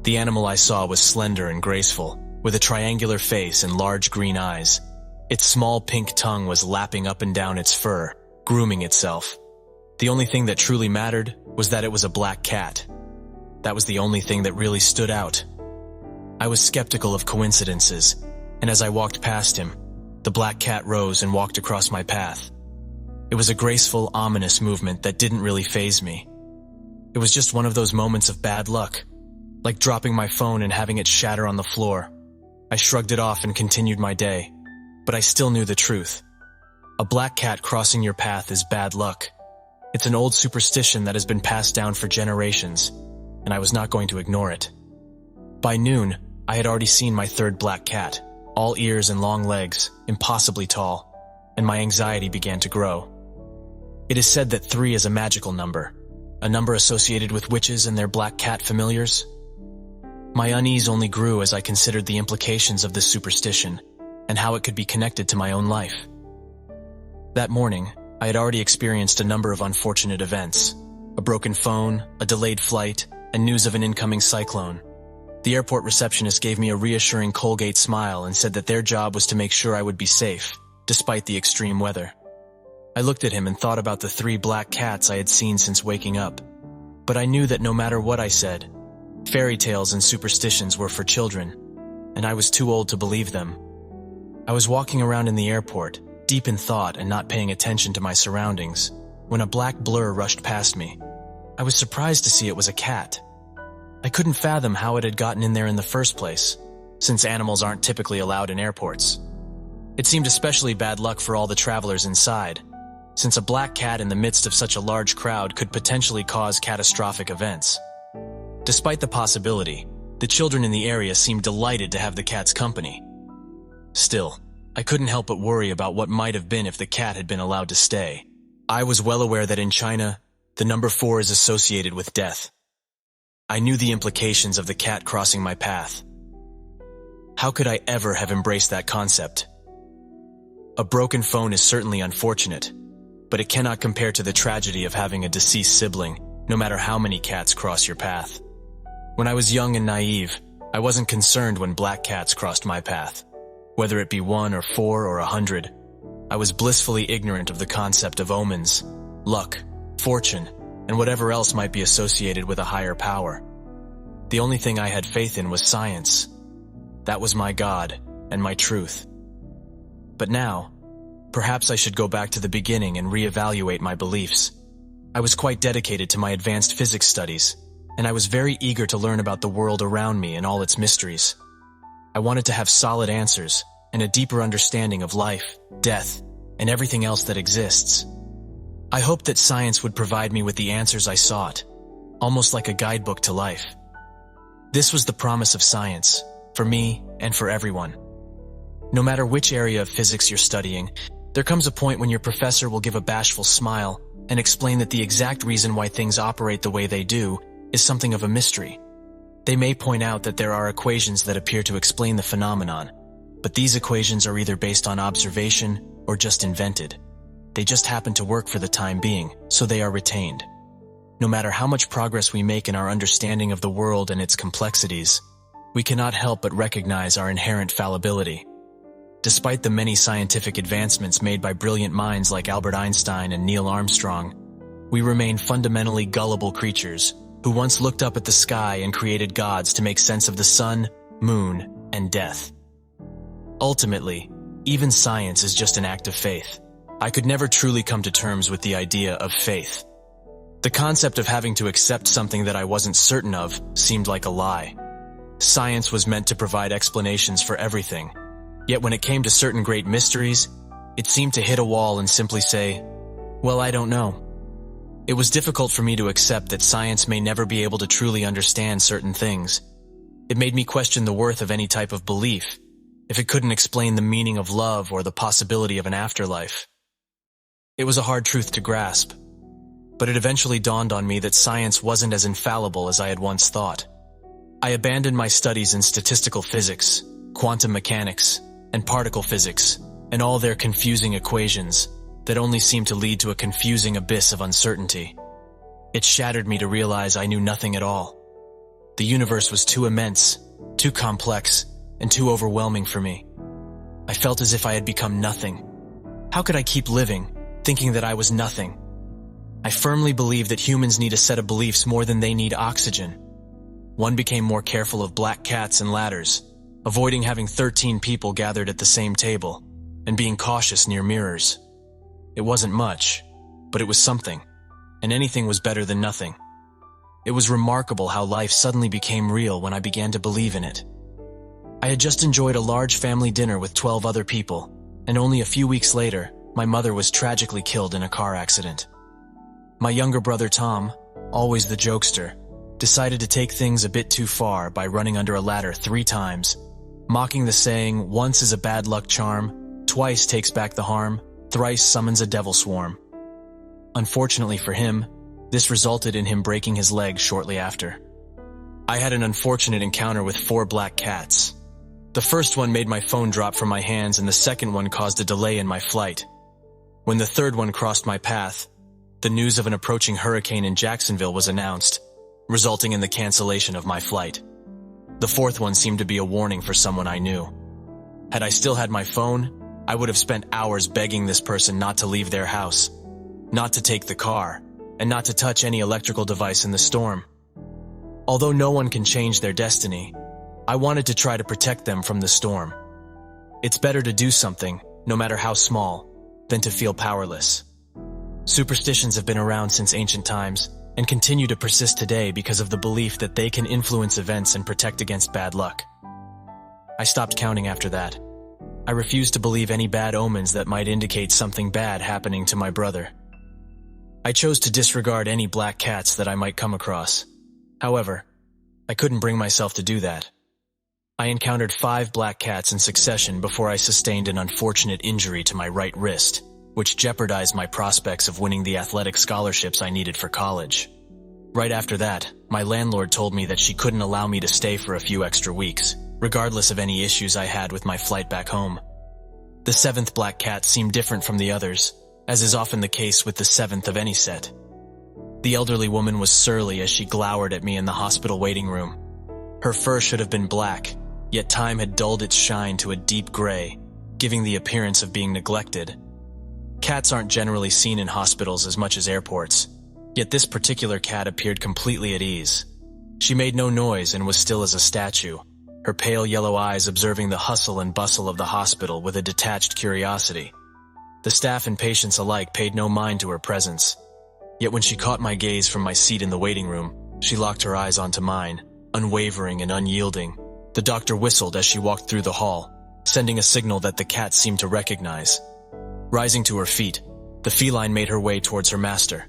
The animal I saw was slender and graceful, with a triangular face and large green eyes. Its small pink tongue was lapping up and down its fur, grooming itself. The only thing that truly mattered was that it was a black cat. That was the only thing that really stood out. I was skeptical of coincidences, and as I walked past him, the black cat rose and walked across my path. It was a graceful, ominous movement that didn't really faze me. It was just one of those moments of bad luck, like dropping my phone and having it shatter on the floor. I shrugged it off and continued my day, but I still knew the truth. A black cat crossing your path is bad luck. It's an old superstition that has been passed down for generations, and I was not going to ignore it. By noon, I had already seen my third black cat, all ears and long legs, impossibly tall, and my anxiety began to grow. It is said that 3 is a magical number, a number associated with witches and their black cat familiars. My unease only grew as I considered the implications of this superstition and how it could be connected to my own life. That morning, I had already experienced a number of unfortunate events: a broken phone, a delayed flight, and news of an incoming cyclone. The airport receptionist gave me a reassuring Colgate smile and said that their job was to make sure I would be safe, despite the extreme weather. I looked at him and thought about the 3 black cats I had seen since waking up. But I knew that no matter what I said, fairy tales and superstitions were for children, and I was too old to believe them. I was walking around in the airport, deep in thought and not paying attention to my surroundings, when a black blur rushed past me. I was surprised to see it was a cat. I couldn't fathom how it had gotten in there in the first place, since animals aren't typically allowed in airports. It seemed especially bad luck for all the travelers inside, since a black cat in the midst of such a large crowd could potentially cause catastrophic events. Despite the possibility, the children in the area seemed delighted to have the cat's company. Still, I couldn't help but worry about what might have been if the cat had been allowed to stay. I was well aware that in China, the number 4 is associated with death. I knew the implications of the cat crossing my path. How could I ever have embraced that concept? A broken phone is certainly unfortunate, but it cannot compare to the tragedy of having a deceased sibling, no matter how many cats cross your path. When I was young and naive, I wasn't concerned when black cats crossed my path. Whether it be 1 or 4 or 100, I was blissfully ignorant of the concept of omens, luck, fortune, and whatever else might be associated with a higher power. The only thing I had faith in was science. That was my God and my truth. But now, perhaps I should go back to the beginning and reevaluate my beliefs. I was quite dedicated to my advanced physics studies, and I was very eager to learn about the world around me and all its mysteries. I wanted to have solid answers and a deeper understanding of life, death, and everything else that exists. I hoped that science would provide me with the answers I sought, almost like a guidebook to life. This was the promise of science, for me and for everyone. No matter which area of physics you're studying, there comes a point when your professor will give a bashful smile and explain that the exact reason why things operate the way they do is something of a mystery. They may point out that there are equations that appear to explain the phenomenon, but these equations are either based on observation or just invented. They just happen to work for the time being, so they are retained. No matter how much progress we make in our understanding of the world and its complexities, we cannot help but recognize our inherent fallibility. Despite the many scientific advancements made by brilliant minds like Albert Einstein and Neil Armstrong, we remain fundamentally gullible creatures who once looked up at the sky and created gods to make sense of the sun, moon, and death. Ultimately, even science is just an act of faith. I could never truly come to terms with the idea of faith. The concept of having to accept something that I wasn't certain of seemed like a lie. Science was meant to provide explanations for everything. Yet when it came to certain great mysteries, it seemed to hit a wall and simply say, "Well, I don't know." It was difficult for me to accept that science may never be able to truly understand certain things. It made me question the worth of any type of belief, if it couldn't explain the meaning of love or the possibility of an afterlife. It was a hard truth to grasp, but it eventually dawned on me that science wasn't as infallible as I had once thought. I abandoned my studies in statistical physics, quantum mechanics, and particle physics, and all their confusing equations that only seemed to lead to a confusing abyss of uncertainty. It shattered me to realize I knew nothing at all. The universe was too immense, too complex, and too overwhelming for me. I felt as if I had become nothing. How could I keep living, thinking that I was nothing? I firmly believe that humans need a set of beliefs more than they need oxygen. One became more careful of black cats and ladders, avoiding having 13 people gathered at the same table, and being cautious near mirrors. It wasn't much, but it was something, and anything was better than nothing. It was remarkable how life suddenly became real when I began to believe in it. I had just enjoyed a large family dinner with 12 other people, and only a few weeks later, my mother was tragically killed in a car accident. My younger brother Tom, always the jokester, decided to take things a bit too far by running under a ladder 3 times, mocking the saying, "Once is a bad luck charm, twice takes back the harm, thrice summons a devil swarm." Unfortunately for him, this resulted in him breaking his leg shortly after. I had an unfortunate encounter with 4 black cats. The first one made my phone drop from my hands, and the second one caused a delay in my flight. When the third one crossed my path, the news of an approaching hurricane in Jacksonville was announced, resulting in the cancellation of my flight. The fourth one seemed to be a warning for someone I knew. Had I still had my phone, I would have spent hours begging this person not to leave their house, not to take the car, and not to touch any electrical device in the storm. Although no one can change their destiny, I wanted to try to protect them from the storm. It's better to do something, no matter how small, than to feel powerless. Superstitions have been around since ancient times and continue to persist today because of the belief that they can influence events and protect against bad luck. I stopped counting after that. I refused to believe any bad omens that might indicate something bad happening to my brother. I chose to disregard any black cats that I might come across. However, I couldn't bring myself to do that. I encountered 5 black cats in succession before I sustained an unfortunate injury to my right wrist, which jeopardized my prospects of winning the athletic scholarships I needed for college. Right after that, my landlord told me that she couldn't allow me to stay for a few extra weeks, regardless of any issues I had with my flight back home. The 7th black cat seemed different from the others, as is often the case with the 7th of any set. The elderly woman was surly as she glowered at me in the hospital waiting room. Her fur should have been black, yet time had dulled its shine to a deep gray, giving the appearance of being neglected. Cats aren't generally seen in hospitals as much as airports, yet this particular cat appeared completely at ease. She made no noise and was still as a statue, her pale yellow eyes observing the hustle and bustle of the hospital with a detached curiosity. The staff and patients alike paid no mind to her presence. Yet when she caught my gaze from my seat in the waiting room, she locked her eyes onto mine, unwavering and unyielding. The doctor whistled as she walked through the hall, sending a signal that the cat seemed to recognize. Rising to her feet, the feline made her way towards her master,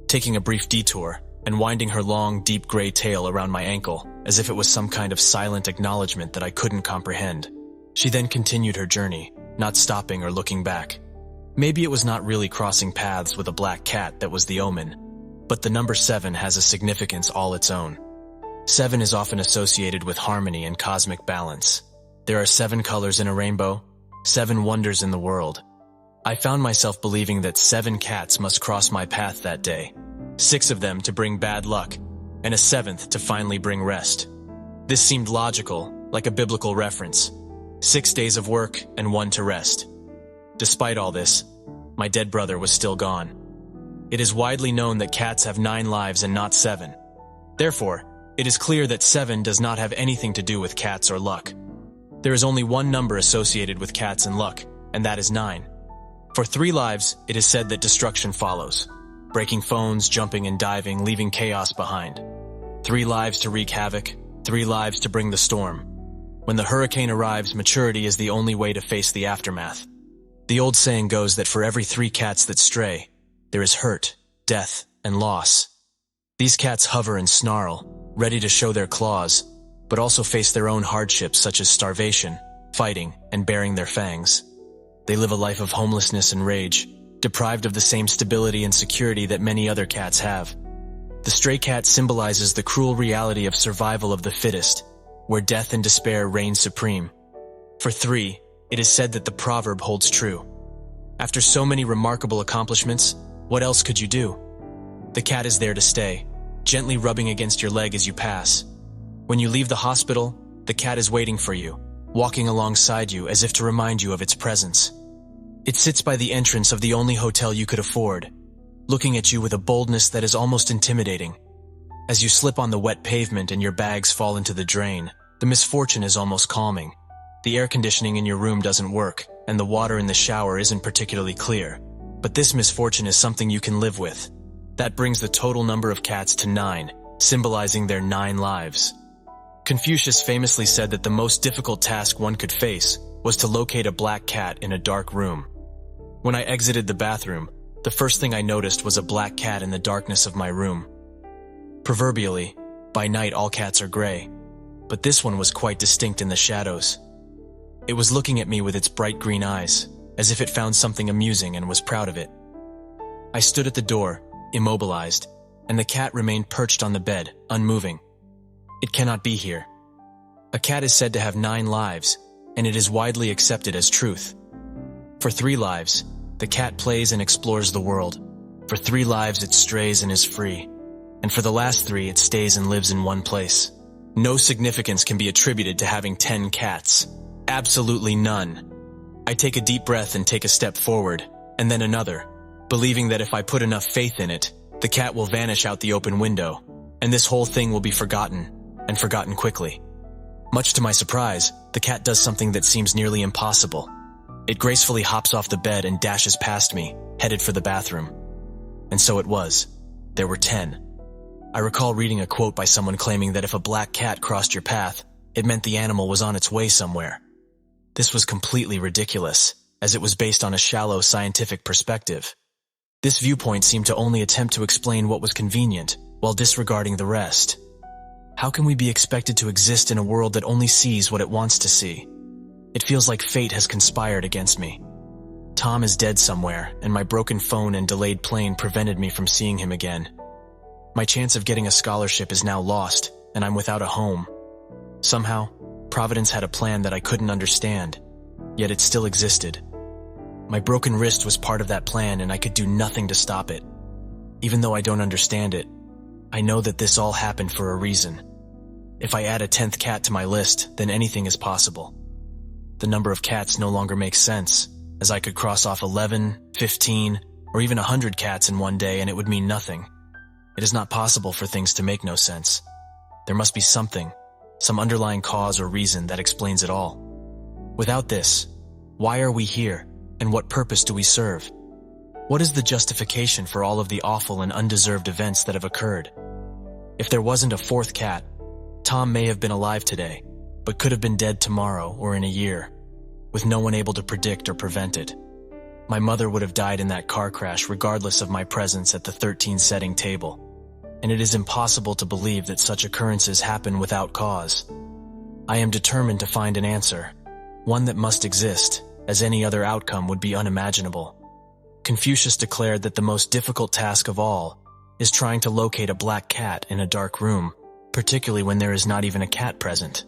taking a brief detour and winding her long, deep gray tail around my ankle as if it was some kind of silent acknowledgement that I couldn't comprehend. She then continued her journey, not stopping or looking back. Maybe it was not really crossing paths with a black cat that was the omen, but the number 7 has a significance all its own. 7 is often associated with harmony and cosmic balance. There are 7 colors in a rainbow, 7 wonders in the world. I found myself believing that 7 cats must cross my path that day, 6 of them to bring bad luck, and a 7th to finally bring rest. This seemed logical, like a biblical reference. 6 days of work and 1 to rest. Despite all this, my dead brother was still gone. It is widely known that cats have 9 lives and not 7. Therefore, it is clear that 7 does not have anything to do with cats or luck. There is only one number associated with cats and luck, and that is 9. For 3 lives, it is said that destruction follows, breaking phones, jumping and diving, leaving chaos behind. 3 lives to wreak havoc, 3 lives to bring the storm. When the hurricane arrives, maturity is the only way to face the aftermath. The old saying goes that for every 3 cats that stray, there is hurt, death, and loss. These cats hover and snarl, ready to show their claws, but also face their own hardships such as starvation, fighting, and baring their fangs. They live a life of homelessness and rage, deprived of the same stability and security that many other cats have. The stray cat symbolizes the cruel reality of survival of the fittest, where death and despair reign supreme. For 3, it is said that the proverb holds true. After so many remarkable accomplishments, what else could you do? The cat is there to stay, gently rubbing against your leg as you pass. When you leave the hospital, the cat is waiting for you, walking alongside you as if to remind you of its presence. It sits by the entrance of the only hotel you could afford, looking at you with a boldness that is almost intimidating. As you slip on the wet pavement and your bags fall into the drain, the misfortune is almost calming. The air conditioning in your room doesn't work, and the water in the shower isn't particularly clear. But this misfortune is something you can live with. That brings the total number of cats to 9, symbolizing their 9 lives. Confucius famously said that the most difficult task one could face was to locate a black cat in a dark room. When I exited the bathroom, the first thing I noticed was a black cat in the darkness of my room. Proverbially, by night all cats are gray, but this one was quite distinct in the shadows. It was looking at me with its bright green eyes, as if it found something amusing and was proud of it. I stood at the door, immobilized, and the cat remained perched on the bed, unmoving. It cannot be here. A cat is said to have 9 lives, and it is widely accepted as truth. For 3 lives, the cat plays and explores the world. For 3 lives, it strays and is free. And for the last 3, it stays and lives in one place. No significance can be attributed to having 10 cats. Absolutely none. I take a deep breath and take a step forward, and then another, believing that if I put enough faith in it, the cat will vanish out the open window, and this whole thing will be forgotten, and forgotten quickly. Much to my surprise, the cat does something that seems nearly impossible. It gracefully hops off the bed and dashes past me, headed for the bathroom. And so it was. There were 10. I recall reading a quote by someone claiming that if a black cat crossed your path, it meant the animal was on its way somewhere. This was completely ridiculous, as it was based on a shallow scientific perspective. This viewpoint seemed to only attempt to explain what was convenient, while disregarding the rest. How can we be expected to exist in a world that only sees what it wants to see? It feels like fate has conspired against me. Tom is dead somewhere, and my broken phone and delayed plane prevented me from seeing him again. My chance of getting a scholarship is now lost, and I'm without a home. Somehow, Providence had a plan that I couldn't understand, yet it still existed. My broken wrist was part of that plan, and I could do nothing to stop it. Even though I don't understand it, I know that this all happened for a reason. If I add a 10th cat to my list, then anything is possible. The number of cats no longer makes sense, as I could cross off 11, 15, or even 100 cats in one day and it would mean nothing. It is not possible for things to make no sense. There must be something, some underlying cause or reason that explains it all. Without this, why are we here, and what purpose do we serve? What is the justification for all of the awful and undeserved events that have occurred? If there wasn't a 4th cat, Tom may have been alive today, but could have been dead tomorrow or in a year, with no one able to predict or prevent it. My mother would have died in that car crash regardless of my presence at the 13-setting table, and it is impossible to believe that such occurrences happen without cause. I am determined to find an answer, one that must exist, as any other outcome would be unimaginable. Confucius declared that the most difficult task of all is trying to locate a black cat in a dark room, particularly when there is not even a cat present.